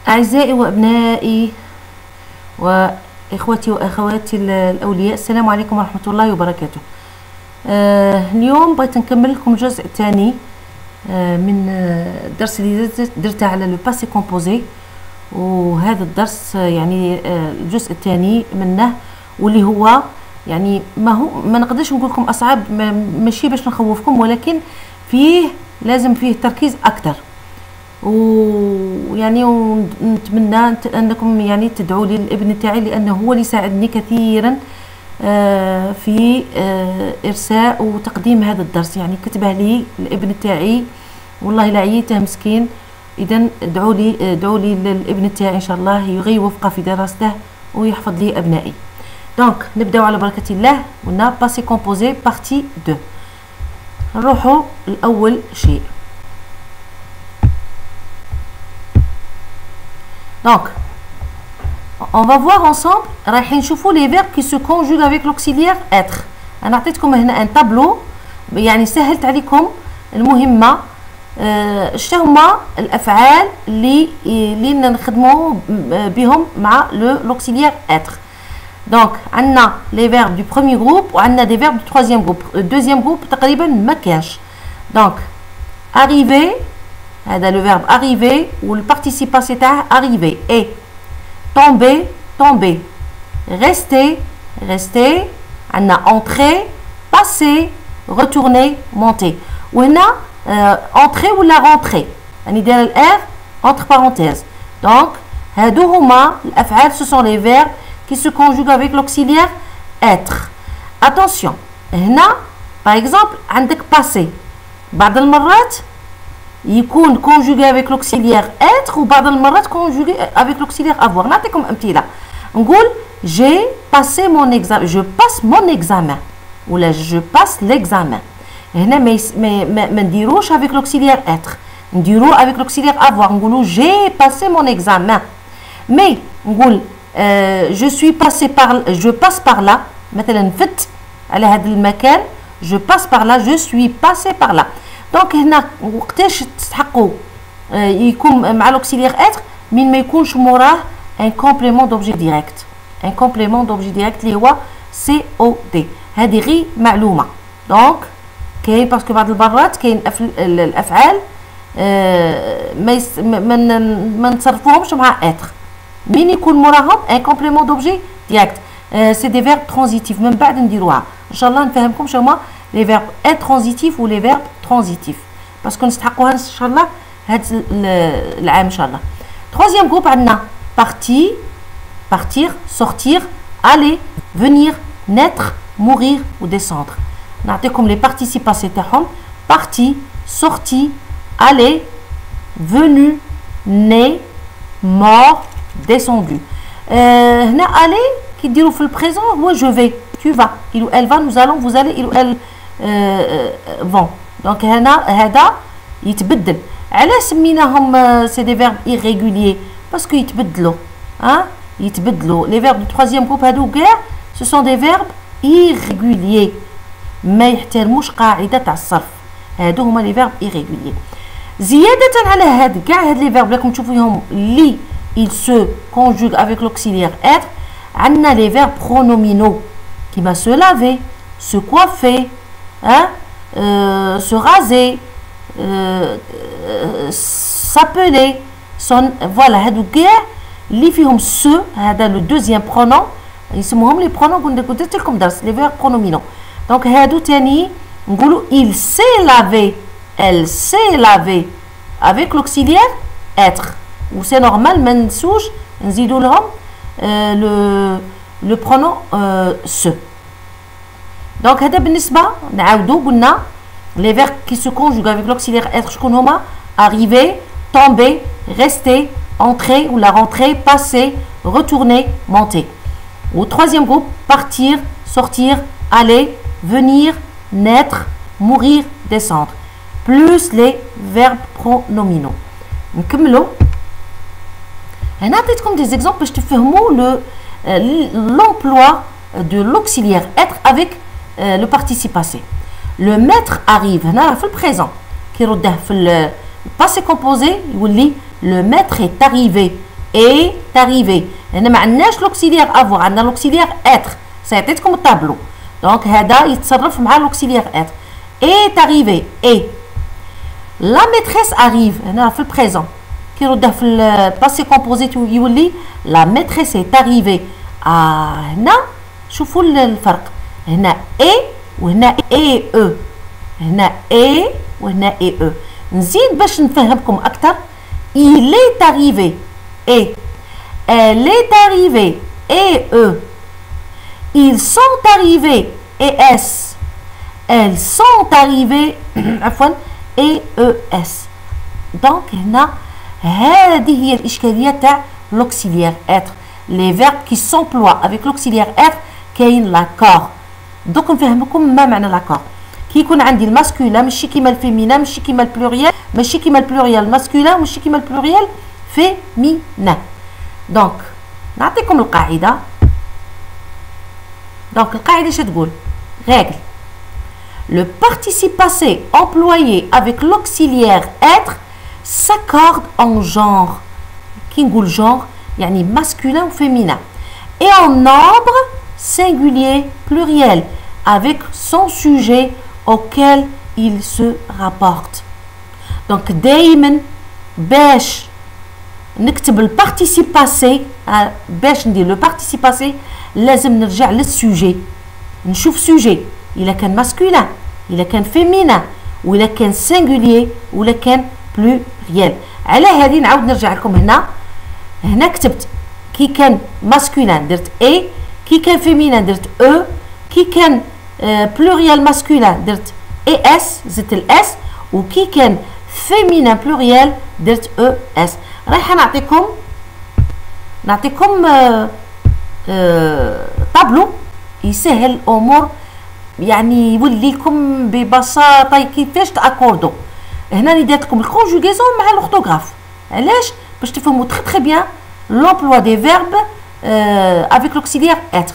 أعزائي وأبنائي وإخوتي وأخواتي الأولياء، السلام عليكم ورحمة الله وبركاته. اليوم بغيت نكمل لكم الجزء الثاني من الدرس اللي درته على لو باسي كومبوزي، وهذا الدرس يعني الجزء الثاني منه، واللي هو يعني ما نقدرش نقول لكم أصعب، ماشي باش نخوفكم، ولكن لازم فيه تركيز أكثر. ويعني ونتمنى انكم يعني تدعوا لي الابن تاعي، لانه هو اللي ساعدني كثيرا في ارساء وتقديم هذا الدرس. يعني كتبه لي الابن تاعي والله لا عييته مسكين. اذا ادعوا لي للابن تاعي ان شاء الله يغي وفقه في دراسته ويحفظ لي ابنائي. دونك نبداو على بركه الله. قلنا باسي كومبوزي بارتي 2. نروحوا لاول شيء. Donc, on va voir ensemble رايحين نشوفوا les verbes qui se conjuguent avec l'auxiliaire être. أنا أعطيتكم هنا un tableau، يعني سهلت عليكم المهمة. شنو هما الأفعال اللي نخدموا بهم مع l'auxiliaire être. Donc عندنا les verbes du premier groupe وعندنا des verbes du troisième groupe. Deuxième groupe تقريبا ما كانش. Donc arriver، هذا le verbe arriver ou le participe passé تاعه arriver. Et tomber tomber. Rester rester. عندنا entrer passer retourner monter. وهنا entrer ولا rentrer، يعني داير الار entre parenthèses. Donc هادو هما الافعال، ce sont les verbes qui se conjuguent avec l'auxiliaire être. Attention، هنا par exemple عندك passer بعض المرات يكون conjugué avec l'auxiliaire être، وبعض المرات conjugué avec l'auxiliaire avoir. نعطيكم امثله. نقول j'ai passé mon examen، je passe mon examen، ولا je passe l'examen. هنا ما نديروش avec l'auxiliaire être، نديرو avec l'auxiliaire avoir. نقولوا j'ai passé mon examen. mais نقول je passe par là، مثلا فت على هذا المكان، je passe par là، je suis passé par là. دونك هنا وقتاش تستحقوا يكون مع l'auxiliaire être من ما يكونش موراه ان كومبليمون دوبجي ديريكت. ان كومبليمون دوبجي ديريكت اللي هو سي او دي. هذه غير معلومه. دونك كاين باسكو بعض المرات كاين الافعال ما نتصرفوهمش مع être من يكون موراهم ان كومبليمون دوبجي ديريكت. سي دي فيرب ترانزيتيف، من بعد نديروها ان شاء الله نفهمكم شنو هما les verbes intransitifs ou les verbes transitifs، parce que نستحقوها ان شاء الله هذا العام ان شاء الله. troisième groupe عندنا partir partir sortir aller venir naître mourir ou descendre. نعطيكم les participes passés تاعهم. parti sorti aller venu né mort descendu. هنا aller كي ديروا في البريزون هو je vais tu vas، il ou elle va، nous allons vous allez، il ou elle vont. donc هذا يتبدل. علاش سميناهم سي دي فيرب irréguliers؟ باسكو يتبدلوا. يتبدلوا les verbes du troisième groupe هادو كاع ce sont des verbes irréguliers، ما يحترموش قاعده تاع الصرف. هادو هما les verbes irréguliers. زياده على هاد كاع هاد les verbes راكم تشوفوهم اللي ils se conjuguent avec l'auxiliaire être. عندنا les verbes pronominaux qui va se laver, se coiffer, se raser, s'appeler, voilà هادو كاع اللي فيهم se. هذا لو دوزيام برونون يسموهم لي برونون، قلت لكم درس les verbes pronominaux. دونك هادو تاني نقولوا il s'est lavé، elle s'est lavée avec l'auxiliaire être. و سي نورمال ما ننسوش نزيدوا لهم le pronom se. donc هذا بالنسبه نعاودوا قلنا les verbes qui se conjuguent avec l'auxiliaire être شكون هما؟ arriver tomber rester entrer ou la rentrée passer retourner monter. au troisième groupe partir sortir aller venir naître mourir descendre plus les verbes pronominaux. نكملوا. هنا عطيتكم des exemples باش تفهموا l'emploi de l'auxiliaire être avec le participe passé. Le maître arrive هنا في البريزون كي يرده في الباسي كومبوزي يولي le maître est arrivé. est arrivé. هنا ما عندناش l'auxiliaire avoir, عندنا l'auxiliaire être. سيعطيكم الطابلو. دونك هذا يتصرف مع l'auxiliaire être. Est arrivé. Et la maîtresse arrive. هنا في البريزون. كي نردها في الباسي كومبوزي يولي la maîtresse est arrivée. هنا شوفوا الفرق. هنا est وهنا et eux. هنا et وهنا et eux. نزيد باش نفهمكم أكثر. Il est arrivé. Et elle est arrivée. Et eux. Ils sont arrivés. Et s. Elles sont arrivées. et es. Donc هنا هذه هي الإشكالية تاع l'auxiliaire être. Les verbes qui s'emploient avec l'auxiliaire être كاين l'accord. دوك نفهمكم ما معنى l'accord. كي يكون عندي الماسكولا ماشي كيما الفيمينا ماشي كيما البلوريال ماشي كيما البلوريال ماسكولا ماشي كيما البلوريال féminin. Donc نعطيكم القاعدة. Donc القاعدة اش تقول؟ Règle. Le participe passé employé avec l'auxiliaire être s'accorde en genre. كي نقول genre يعني masculin ou féminin. Et en nombre singulier pluriel avec son sujet auquel il se rapporte. Donc دايما باش نكتب البارتيسيب باسي باش ندير لو بارتيسيب باسي لازم نرجع للسوجي نشوف سوجي الا كان ماسكولين الا كان فيمينا ولا كان سينغولير ولا كان بلوريال. على هذه نعاود نرجع لكم هنا كتبت كي كان ماسكولين درت اي كي كان فيمينا درت او كي كان بلوريال ماسكولين درت اي اس زدت الاس وكي كان فيمينا بلوريال درت او اس. رايحه نعطيكم طابلو يسهل الامور يعني يولي لكم ببساطه كيفاش تاكوردو. هنا اللي درت لكم الكونجوغيزون مع الاورثوغراف. علاش؟ باش تفهموا تري بيان لومبلوا دي فيرب افيك لوكسيليير اتر.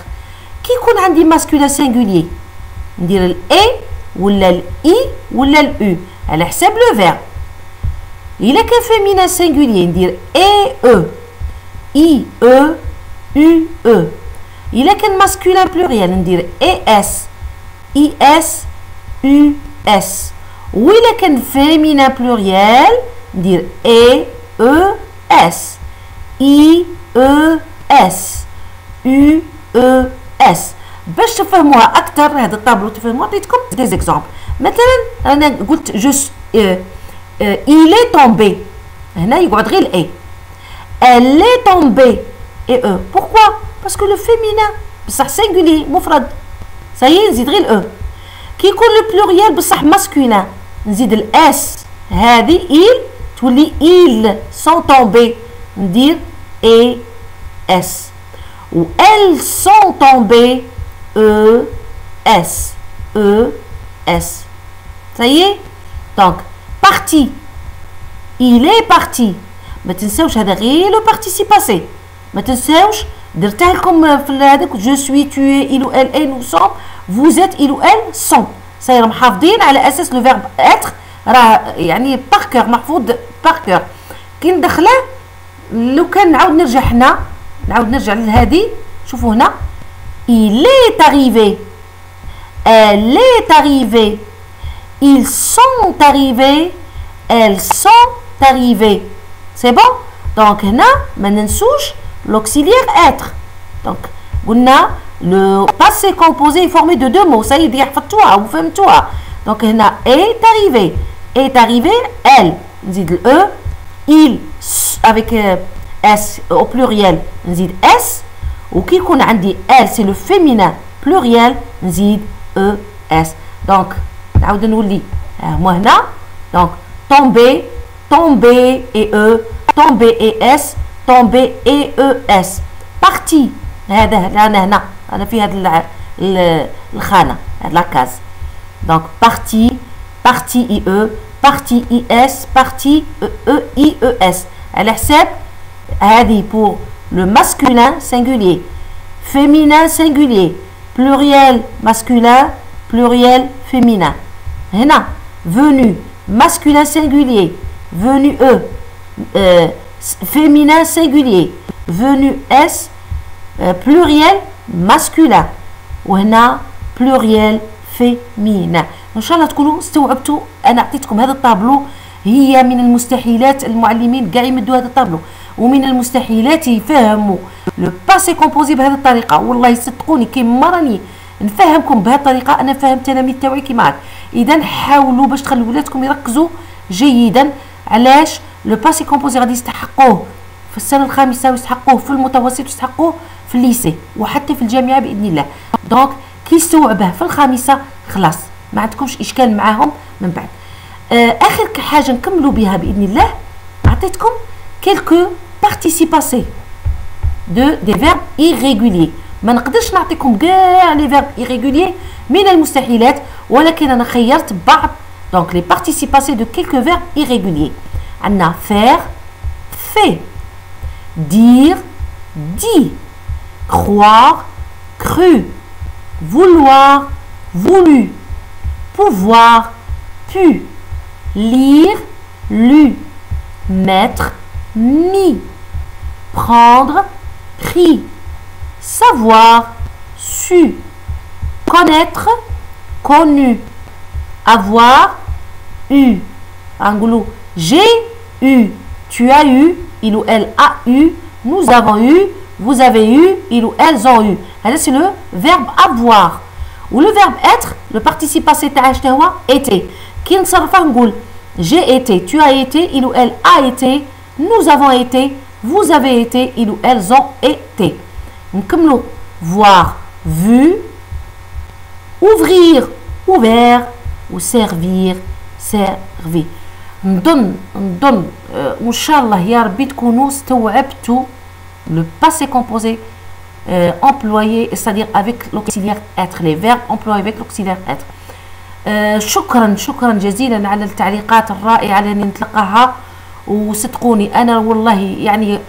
كي يكون عندي ماسكولين سينغولير ندير الاي ولا الاي ولا الاو على حساب لو فيرب. إلا كان féminin singulier ندير اي او اي او يو او. إلا كان masculin pluriel ندير اي اس اي اس يو اس. وإلا كان féminin pluriel ندير اي او اس اي او اس يو او اس. باش تفهموها أكثر هذا الطابلو تفهموها عطيتكم دي زيكزامبل. مثلا أنا قلت il est tombé. هنا يقعد غير الاي. Elle est tombée. Et eux. Pourquoi? Parce que le féminin بصح singulier مفرد. Ça y est نزيد غير الاو. كي يكون لو بلوريال بصح ماسكولين نزيد الاس. هذه il تولي ils sont tombés ندير اي اس. و elles sont tombées eux s eux s. Ça y est. Donc parti. Il est parti. ما تنساوش هذا غير لو بارتيسيب باسي. ما تنساوش درتها لكم في هذاك جو سوي تو il ou elle est nous sommes vous êtes il ou elle sont. صايرهم حافظين على اساس لو فيرب être راه يعني باركور محفوظ باركور. كي ندخله لو كان نعاود نرجع هنا نعاود نرجع لهذه شوفوا هنا il est arrivé elle est arrivée ils sont arrivés elles sont arrivées. C'est bon? Donc هنا ما ننسوش l'auxiliaire être. Donc قلنا le passé composé est formé de deux mots. Ça y est حفظتوها وفهمتوها. Donc هنا est arrivé elle نزيد ال e il avec s au pluriel نزيد s. وكي يكون عندي elle c'est le féminin pluriel نزيد e s. Donc نعاود نولي moi هنا donc tomber tomber et e tomber et s tomber et es. parti هذا أنا في هذا الخانة هذا لاكاز. donc parti parti i e parti i s parti e i e s على حساب هذه pour le masculin singulier féminin singulier pluriel masculin pluriel féminin. هنا venu masculin singulier venu féminin singulier venu s pluriel masculin وهنا pluriel féminin. ان شاء الله تكونوا استوعبتوا. انا اعطيتكم هذا الطابلو، هي من المستحيلات المعلمين كاع يمدوا هذا الطابلو، ومن المستحيلات يفهموا لو باسي كومبوزي بهذه الطريقه. والله صدقوني كيما راني نفهمكم بهذه الطريقه انا فاهم التلاميذ تاوعي كيما هكا. اذا حاولوا باش تخلوا ولادكم يركزوا جيدا. علاش لو باسي كومبوزي غادي يستحقوه في السنه الخامسه ويستحقوه في المتوسط ويستحقوه في الليسي وحتى في الجامعه باذن الله. دونك كي يستوعبه في الخامسه خلاص ما عندكمش اشكال معاهم من بعد. اخر حاجه نكملوا بها باذن الله، عطيتكم كيلكو بارتيسيباسي دو دي فيرب irréguliers. ما نقدرش نعطيكم كاع لي فيرب irréguliers من المستحيلات، ولكن انا خيرت بعض. دونك لي بارتيسيباسي دو كيلكو فيرب irréguliers عندنا faire fait, dire dit, croire cru, vouloir voulu, pouvoir pu, lire lu, mettre mis, prendre pris, savoir su, connaître connu, avoir eu. Angoulou, j'ai eu, tu as eu, il ou elle a eu, nous avons eu, vous avez eu, ils ou elles ont eu. Alors c'est le verbe avoir. Ou le verbe être, le participe passé تاع هو été. كي نصرفه نقول j'ai été, tu as été, il ou elle a été, nous avons été, vous avez été, ils ou elles ont été. نكملوا voir vu, ouvrir ouvert, ou servir servi. نظن وان شاء الله يا ربي تكونوا استوعبتوا le passé composé employé, c'est-à-dire avec l'auxiliaire être, les verbes employés avec l'auxiliaire être. شكرا جزيلا على التعليقات الرائعه اللي نتلقاها. وصدقوني انا والله يعني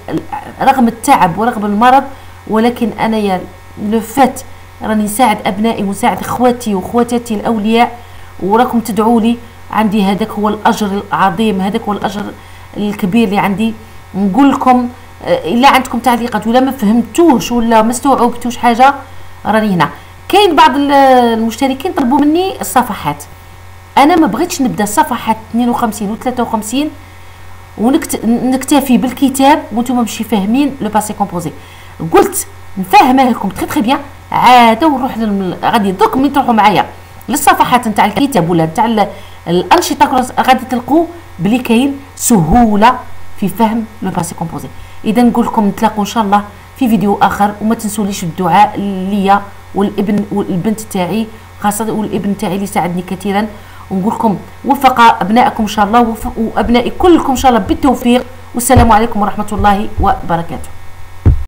رغم التعب ورغم المرض، ولكن انا يا لو فات راني نساعد ابنائي ونساعد اخواتي واخواتاتي الاولياء، وراكم تدعوا لي. عندي هذاك هو الاجر العظيم، هذاك هو الاجر الكبير اللي عندي. نقول لكم الا عندكم تعليقات ولا ما فهمتوش ولا ما استوعبتوش حاجه راني هنا. كاين بعض المشتركين طلبوا مني الصفحات، انا ما بغيتش نبدا صفحات 52 و 53 ونكتفي بالكتاب وانتم ماشي فاهمين لو باسي كومبوزي. قلت نفهمها لكم تري بيان عاد ونروح غادي درك ملي تروحوا معايا للصفحات نتاع الكتاب ولا نتاع الانشطه غادي تلقوا بلي كاين سهوله في فهم لو باسي كومبوزي. اذا نقول لكم نتلاقوا ان شاء الله في فيديو اخر، وما تنسوليش الدعاء ليا والبنت تاعي خاصه، والابن تاعي اللي ساعدني كثيرا. ونقول لكم وفق ابنائكم ان شاء الله وابنائي كلكم ان شاء الله بالتوفيق. والسلام عليكم ورحمه الله وبركاته.